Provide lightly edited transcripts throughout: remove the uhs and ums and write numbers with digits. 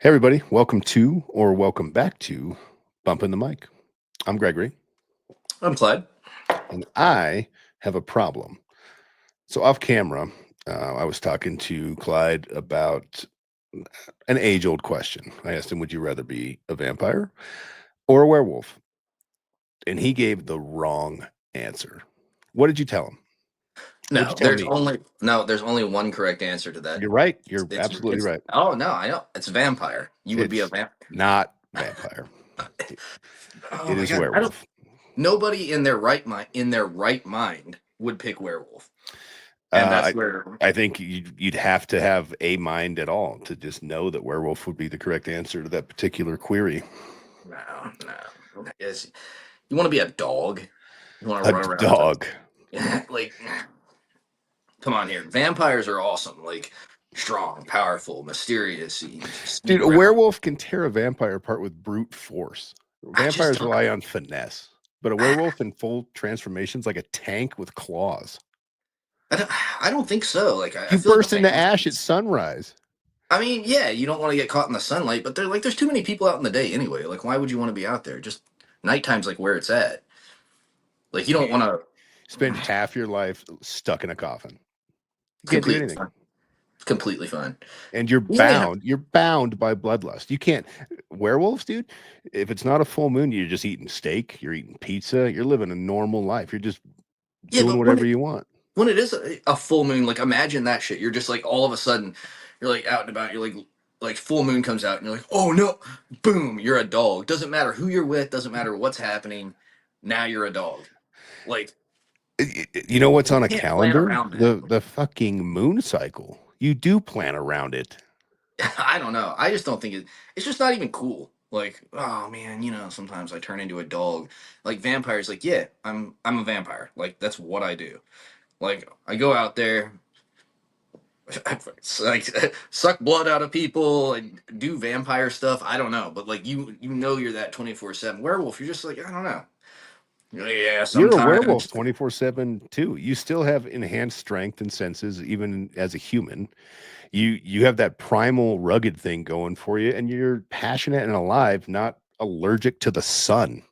Hey, everybody. Welcome to or welcome back to Bumping the Mic. I'm Gregory, I'm Clyde. and I have a problem. So, off camera, I was talking to Clyde about an age old question. I asked him, would you rather be a vampire or a werewolf? And he gave the wrong answer. What did you tell him? What'd you No, tell me? there's only one correct answer to that. You're right. It's You're it's absolutely it's right. oh no, I know. It's vampire. You would be a It's vampire. not vampire, Oh it my is god. I don't werewolf. Nobody in their right mind would pick werewolf. And Uh, that's I where I think you'd have to have a mind at all to just know that werewolf would be the correct answer to that particular query. no. You want to be a dog? You want to A run around dog, like come on here. Vampires are awesome. Like strong, powerful, mysterious. You dude. sneak A around. werewolf can tear a vampire apart with brute force. I just Vampires don't rely on finesse, but a werewolf in full transformation's like a tank with claws. I don't, I don't think so. Like I You feel like the burst into vampires. ash at sunrise. I mean, yeah, you don't want to get caught in the sunlight, but there's too many people out in the day anyway. Like, why would you want to be out there? Just nighttime's like where it's at. Like, you don't You want to spend half your life stuck in a coffin. You can't do completely anything. fine. Completely fine. And you're You only have bound you're bound by bloodlust. You can't. Werewolves, dude, if it's not a full moon, you're just eating steak, you're eating pizza, you're living a normal life, you're just yeah, doing but whatever you want. when it is a full moon, like imagine that shit. You're just like all of a sudden, you're like out and about. You're like full moon comes out, and you're like, oh no, boom, you're a dog. Doesn't matter who you're with. Doesn't matter what's happening. Now you're a dog. Like You know what's you on a can't plan calendar? around that. The fucking moon cycle. You do plan around it. I don't know. I just don't think it's just not even cool. Like, oh man, sometimes I turn into a dog. Like vampires, like, yeah, I'm a vampire. Like that's what I do. Like I go out there, like suck blood out of people and do vampire stuff. I don't know, but like you know you're that 24/7 werewolf. You're just like I don't know. You're like, yeah, You're a werewolf sometimes. 24/7 too. You still have enhanced strength and senses even as a human. You have that primal rugged thing going for you, and you're passionate and alive, not allergic to the sun.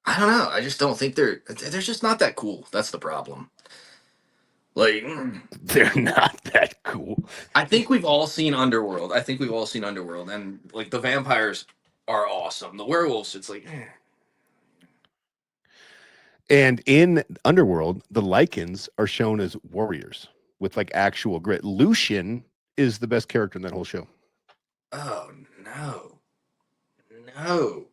I don't know. I just don't think they're just not that cool. That's the problem. Like. They're not that cool. I think we've all seen Underworld. I think we've all seen Underworld, and like the vampires are awesome. The werewolves, it's like, And in Underworld, the Lycans are shown as warriors with like actual grit. Lucian is the best character in that whole show. oh no, no,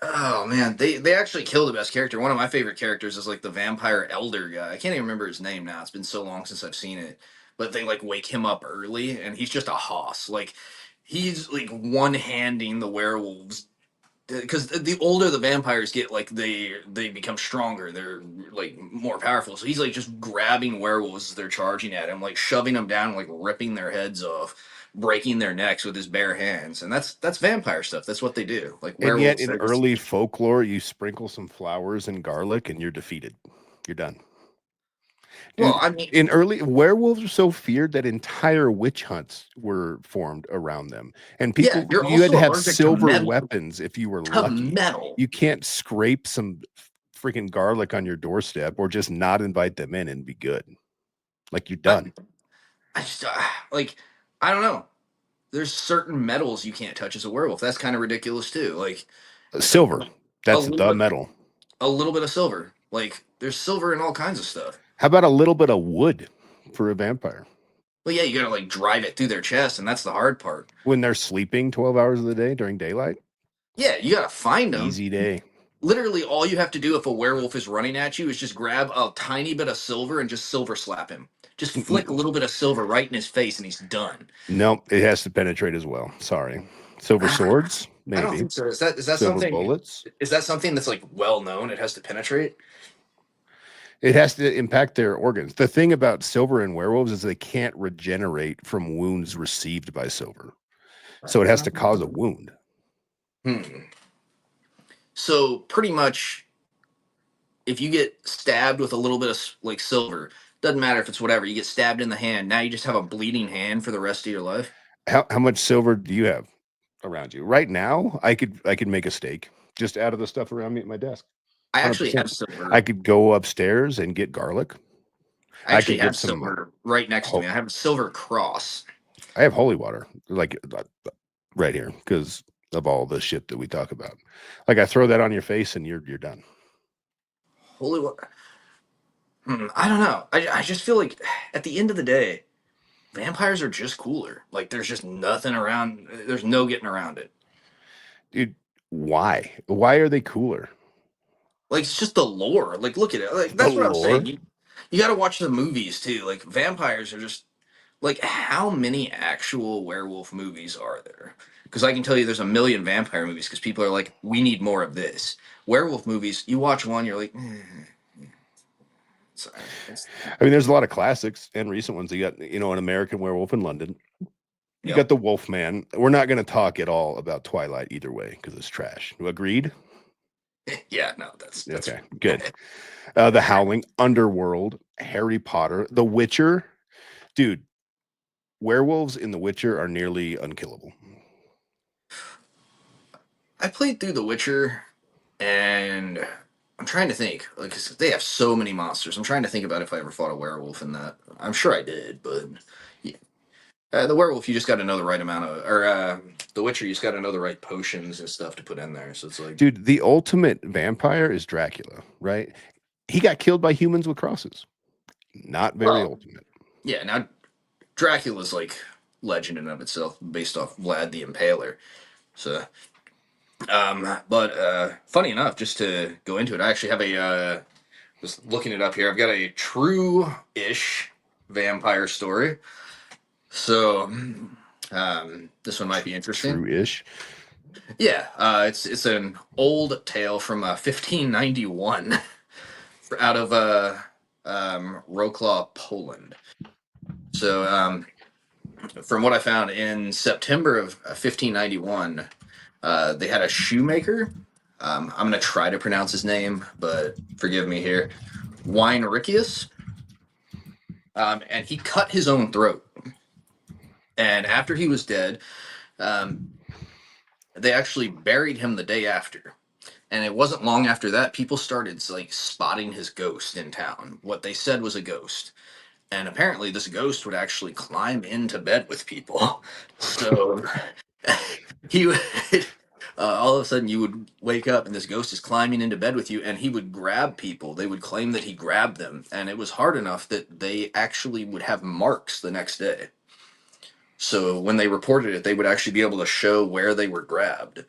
oh man, they actually kill the best character. One of my favorite characters is like the vampire elder guy. I can't even remember his name now. It's been so long since I've seen it. But they like wake him up early, and he's just a hoss. Like he's like one handing the werewolves because the older the vampires get, like they become stronger. They're like more powerful. So he's like just grabbing werewolves as they're charging at him, like shoving them down, like ripping their heads off, breaking their necks with his bare hands. And that's vampire stuff. That's what they do. Like And yet werewolves, in they're just early folklore, you sprinkle some flowers and garlic and you're defeated. You're done. well, Dude, I mean, in early werewolves are so feared that entire witch hunts were formed around them. And yeah, people you're you had to also have allergic to silver metal. weapons if you were To lucky. metal. You can't scrape some freaking garlic on your doorstep or just not invite them in and be good. Like you're I, done. I just like I don't know. There's certain metals you can't touch as a werewolf. That's kind of ridiculous too. Like Silver. a That's little the bit metal. a little bit of silver. Like there's silver in all kinds of stuff. How about a little bit of wood for a vampire? Well, yeah, you gotta like drive it through their chest, and that's the hard part. When they're sleeping 12 hours of the day during daylight? Yeah, you gotta find them. Easy day. Literally, all you have to do if a werewolf is running at you is just grab a tiny bit of silver and just silver slap him. Just flick a little bit of silver right in his face, and he's done. No, it has to penetrate as well. Sorry. Silver swords, I don't maybe. think so. Is that Silver something? bullets. Is that something that's like well known? It has to penetrate. It has to impact their organs. The thing about silver in werewolves is they can't regenerate from wounds received by silver. So it has to cause a wound. Hmm. So pretty much, if you get stabbed with a little bit of like silver, doesn't matter if it's whatever. You get stabbed in the hand. Now you just have a bleeding hand for the rest of your life. How much silver do you have around you right now? I could make a steak just out of the stuff around me at my desk. I actually 100%. have I silver. could go upstairs and get garlic. I I actually could get have some. silver right next to me. I have a silver cross. I have holy water, like right here, because of all the shit that we talk about. Like I throw that on your face and you're done. Holy what? I don't know. I just feel like at the end of the day, vampires are just cooler. Like there's just nothing around. There's no getting around it. Dude, why? Why are they cooler? Like it's just the lore. Like look at it. Like The that's what I'm saying. lore. You got to watch the movies too. Like vampires are just like how many actual werewolf movies are there? Because I can tell you there's a million vampire movies because people are like, we need more of this. Werewolf movies, you watch one, you're like, sorry. I mean, there's a lot of classics and recent ones. You got, an American Werewolf in London. You Yep. got the Wolfman. We're not going to talk at all about Twilight either way because it's trash. Agreed? Yeah, no, that's Okay, good. The Howling, Underworld, Harry Potter, The Witcher. Dude, werewolves in The Witcher are nearly unkillable. I played through The Witcher, and I'm trying to think. Like 'cause they have so many monsters. I'm trying to think about if I ever fought a werewolf in that. I'm sure I did, but yeah. The werewolf, you just got to know the right amount of, or the Witcher, you just got to know the right potions and stuff to put in there. So it's like, Dude, the ultimate vampire is Dracula, right? He got killed by humans with crosses. Not very well, ultimate. yeah. Now Dracula's like legend in of itself, based off Vlad the Impaler. So, but funny enough, just to go into it, I actually have a just looking it up here. I've got a true-ish vampire story. So, this one might be interesting. True-ish. Yeah, it's an old tale from 1591 out of Wrocław, Poland. So, from what I found in September of 1591, they had a shoemaker. I'm going to try to pronounce his name, but forgive me here. Weinrickius. And he cut his own throat. And after he was dead, um, they actually buried him the day after. And it wasn't long after that people started like spotting his ghost in town. What they said was a ghost, and apparently this ghost would actually climb into bed with people. So he would all of a sudden you would wake up and this ghost is climbing into bed with you, and he would grab people. They would claim that he grabbed them, and it was hard enough that they actually would have marks the next day. So when they reported it, they would actually be able to show where they were grabbed.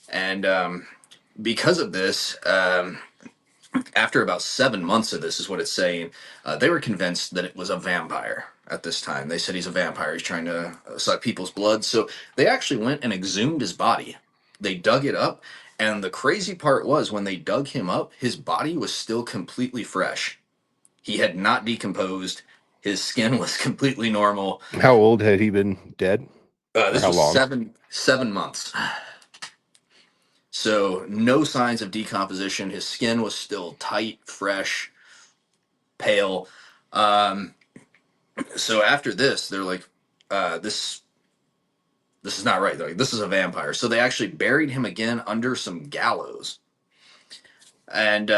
And because of this, after about 7 months of this, is what it's saying, they were convinced that it was a vampire at this time. They said he's a vampire. He's trying to suck people's blood. So they actually went and exhumed his body. They dug it up. And the crazy part was when they dug him up, his body was still completely fresh. He had not decomposed. His skin was completely normal. How old had he been dead? Or This how was long? 7 months. So no signs of decomposition. His skin was still tight, fresh, pale. Um, so after this, they're like, this is not right. They're like, this is a vampire. So they actually buried him again under some gallows. And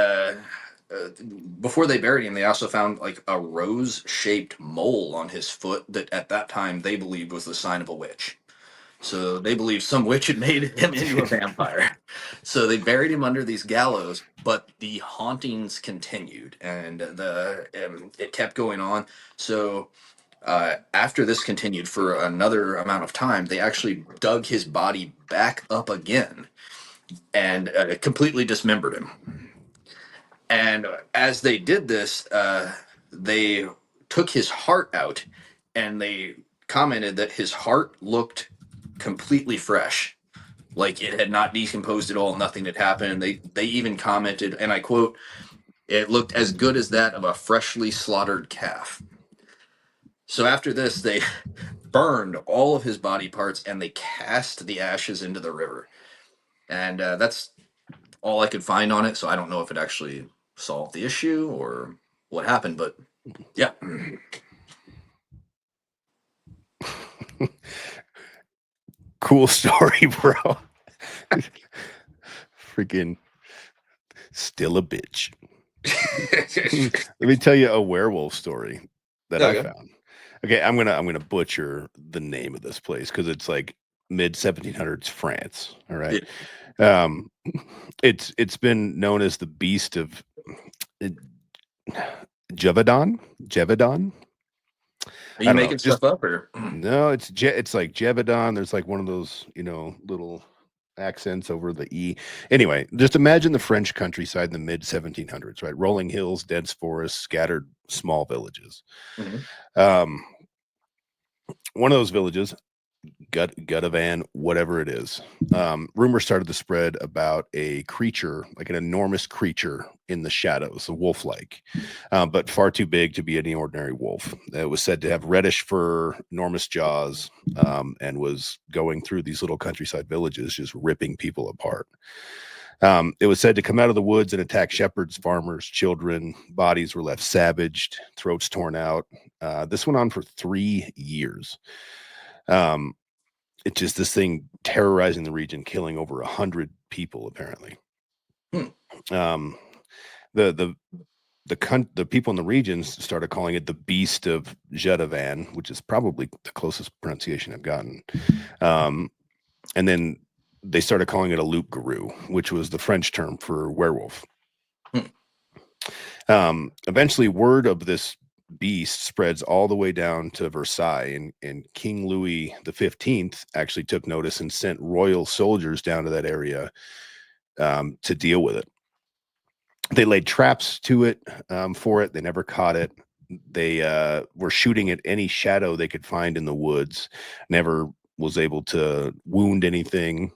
before they buried him, they also found like a rose-shaped mole on his foot that at that time they believed was the sign of a witch. So they believed some witch had made him into a vampire. So they buried him under these gallows, but the hauntings continued, and it kept going on. So after this continued for another amount of time, they actually dug his body back up again and completely dismembered him. And as they did this, they took his heart out, and they commented that his heart looked completely fresh, like it had not decomposed at all. Nothing had happened. They even commented, and I quote, "It looked as good as that of a freshly slaughtered calf." So after this, they burned all of his body parts and they cast the ashes into the river. And that's all I could find on it. So I don't know if it actually solved the issue or what happened, but yeah. Cool story, bro. Freaking still a bitch. Let me tell you a werewolf story that I Okay. found. Okay, I'm gonna butcher the name of this place because it's like mid 1700s France. All right. Yeah. Um, it's been known as the Beast of uh, Gévaudan. Are I you don't know. making Just stuff up or? no, it's like Gévaudan. There's like one of those, little accents over the E. Anyway, just imagine the French countryside in the mid 1700s, right? Rolling hills, dense forests, scattered small villages. Mhm. Um, one of those villages, Gutavan, whatever it is. Rumors started to spread about a creature, like an enormous creature in the shadows, a wolf-like, but far too big to be any ordinary wolf. It was said to have reddish fur, enormous jaws, and was going through these little countryside villages, just ripping people apart. It was said to come out of the woods and attack shepherds, farmers, children. Bodies were left savaged, throats torn out. This went on for 3 years. Um, it's just this thing terrorizing the region, killing over 100 people apparently. Hmm. Um, the the people in the regions started calling it the Beast of Gévaudan, which is probably the closest pronunciation I've gotten. Um, and then they started calling it a loup-garou, which was the French term for werewolf. Hmm. Eventually, word of this beast spreads all the way down to Versailles, and King Louis XV actually took notice and sent royal soldiers down to that area to deal with it. They laid traps to it for it. They never caught it. They were shooting at any shadow they could find in the woods. Never was able to wound anything,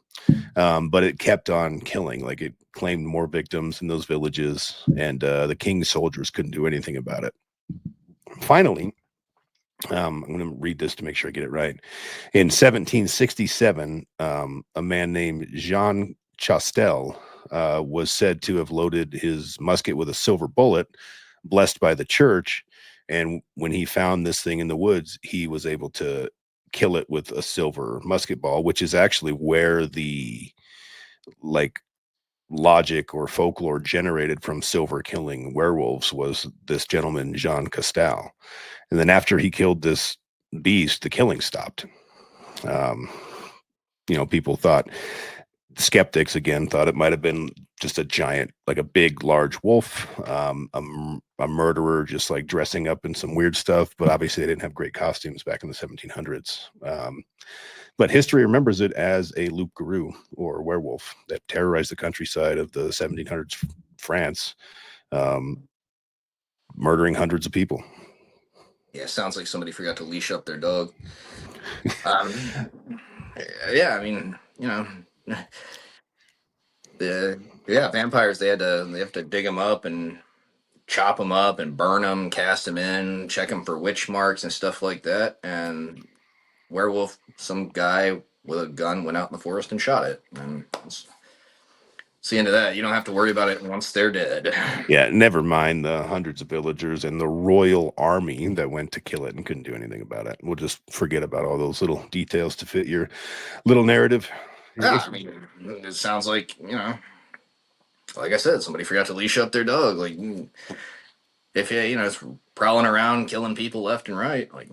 but it kept on killing. Like it claimed more victims in those villages, and the king's soldiers couldn't do anything about it. Finally, I'm going to read this to make sure I get it right. In 1767, a man named Jean Chastel was said to have loaded his musket with a silver bullet, blessed by the church. And when he found this thing in the woods, he was able to kill it with a silver musket ball, which is actually where the like logic or folklore generated from silver killing werewolves was this gentleman, Jean Castel. And then after he killed this beast, the killing stopped. Um, people thought, skeptics again thought it might have been just a giant, like a big, large wolf, a murderer, just like dressing up in some weird stuff. But obviously, they didn't have great costumes back in the 1700s. But history remembers it as a loup-garou or werewolf that terrorized the countryside of the 1700s France, um, murdering hundreds of people. Yeah, sounds like somebody forgot to leash up their dog. Um, yeah, I mean, the yeah vampires they have to dig them up and chop them up and burn them, cast them in, check them for witch marks and stuff like that. And werewolf, some guy with a gun went out in the forest and shot it, and it's the end of that. You don't have to worry about it once they're dead. Yeah, never mind the hundreds of villagers and the royal army that went to kill it and couldn't do anything about it. We'll just forget about all those little details to fit your little narrative. Yeah, If I mean, it sounds like like I said, somebody forgot to leash up their dog. Like if it's prowling around killing people left and right. Like,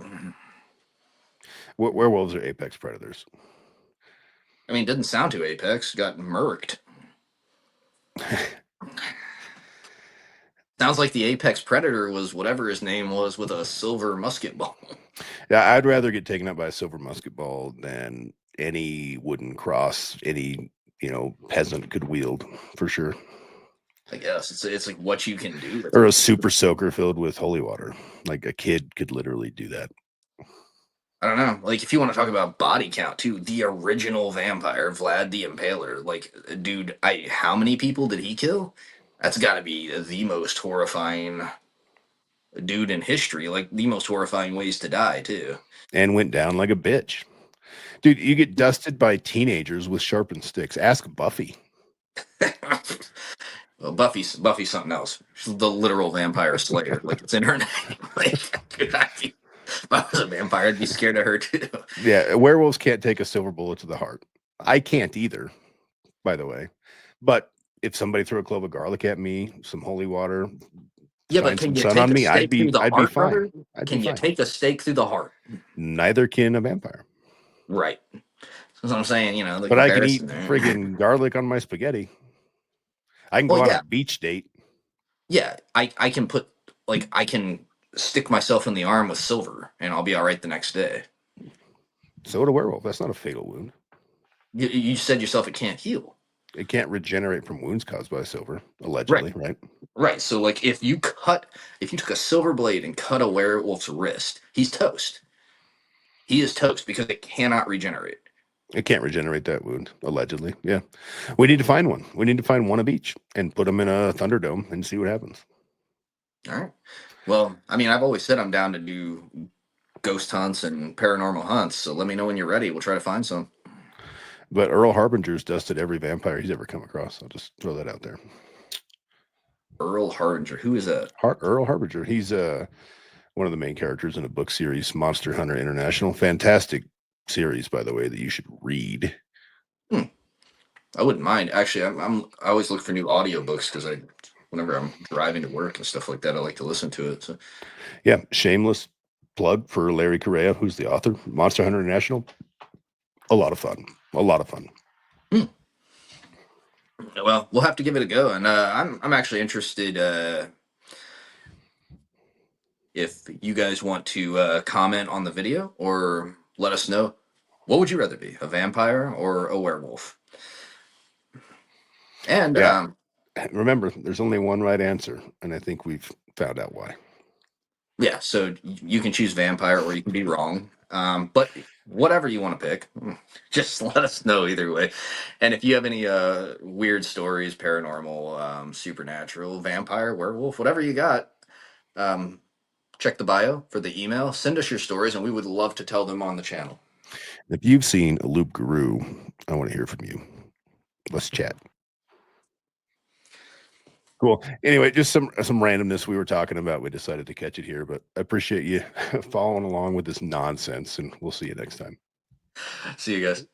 werewolves are apex predators. I mean, it didn't sound too apex. Got murked. Sounds like the apex predator was whatever his name was with a silver musket ball. Yeah, I'd rather get taken up by a silver musket ball than any wooden cross any peasant could wield for sure, I guess it's like what you can do with or it. a super soaker filled with holy water. Like a kid could literally do that. I don't know. Like if you want to talk about body count too, the original vampire, Vlad the Impaler. Like, dude, how many people did he kill? That's got to be the most horrifying dude in history. Like the most horrifying ways to die too. And went down like a bitch. Dude, you get dusted by teenagers with sharpened sticks. Ask Buffy. Well, Buffy's something else. She's the literal vampire slayer. Like it's in her name. Like, If I was a vampire, I'd be scared of her too. Yeah, werewolves can't take a silver bullet to the heart. I can't either, by the way. But if somebody threw a clove of garlic at me, some holy water, Yeah, but shine can some you sun take on a me, stake through the I'd be heart, fine. brother? I'd be Can you fine. take a stake through the heart? Neither can a vampire. Right. That's what I'm saying. You know, the But I can comparison eat there. friggin' garlic on my spaghetti. I can Well, go on a yeah, beach date. yeah. I can put like I can stick myself in the arm with silver, and I'll be all right the next day. So would a werewolf. That's not a fatal wound. You said yourself it can't heal. It can't regenerate from wounds caused by silver, Right. allegedly, right? Right. So like if you took a silver blade and cut a werewolf's wrist, he's toast. He is toast because it cannot regenerate. It can't regenerate that wound, allegedly. Yeah. We need to find one. We need to find one of each and put them in a Thunderdome and see what happens. All right. Well, I mean, I've always said I'm down to do ghost hunts and paranormal hunts. So let me know when you're ready. We'll try to find some. But Earl Harbinger's dusted every vampire he's ever come across. I'll just throw that out there. Earl Harbinger. Who is that? Earl Harbinger. He's one of the main characters in a book series, Monster Hunter International. Fantastic series, by the way, that you should read. Hmm. I wouldn't mind. Actually, I always look for new audiobooks because whenever I'm driving to work and stuff like that, I like to listen to it. So Yeah, shameless plug for Larry Correa, who's the author. Monster Hunter International. A lot of fun. A lot of fun. hmm. Well, we'll have to give it a go. And I'm actually interested if you guys want to comment on the video or let us know. What would you rather be, a vampire or a werewolf? And Yeah. Remember, there's only one right answer, and I think we've found out why. yeah, so you can choose vampire or you can be wrong. But whatever you want to pick, just let us know either way. And if you have any weird stories, paranormal, supernatural, vampire, werewolf, whatever you got, um, check the bio for the email. Send us your stories, and we would love to tell them on the channel. If you've seen a Loop Guru, I want to hear from you. Let's chat. Cool. Anyway, just some randomness we were talking about. We decided to catch it here, but I appreciate you following along with this nonsense, and we'll see you next time. See you guys.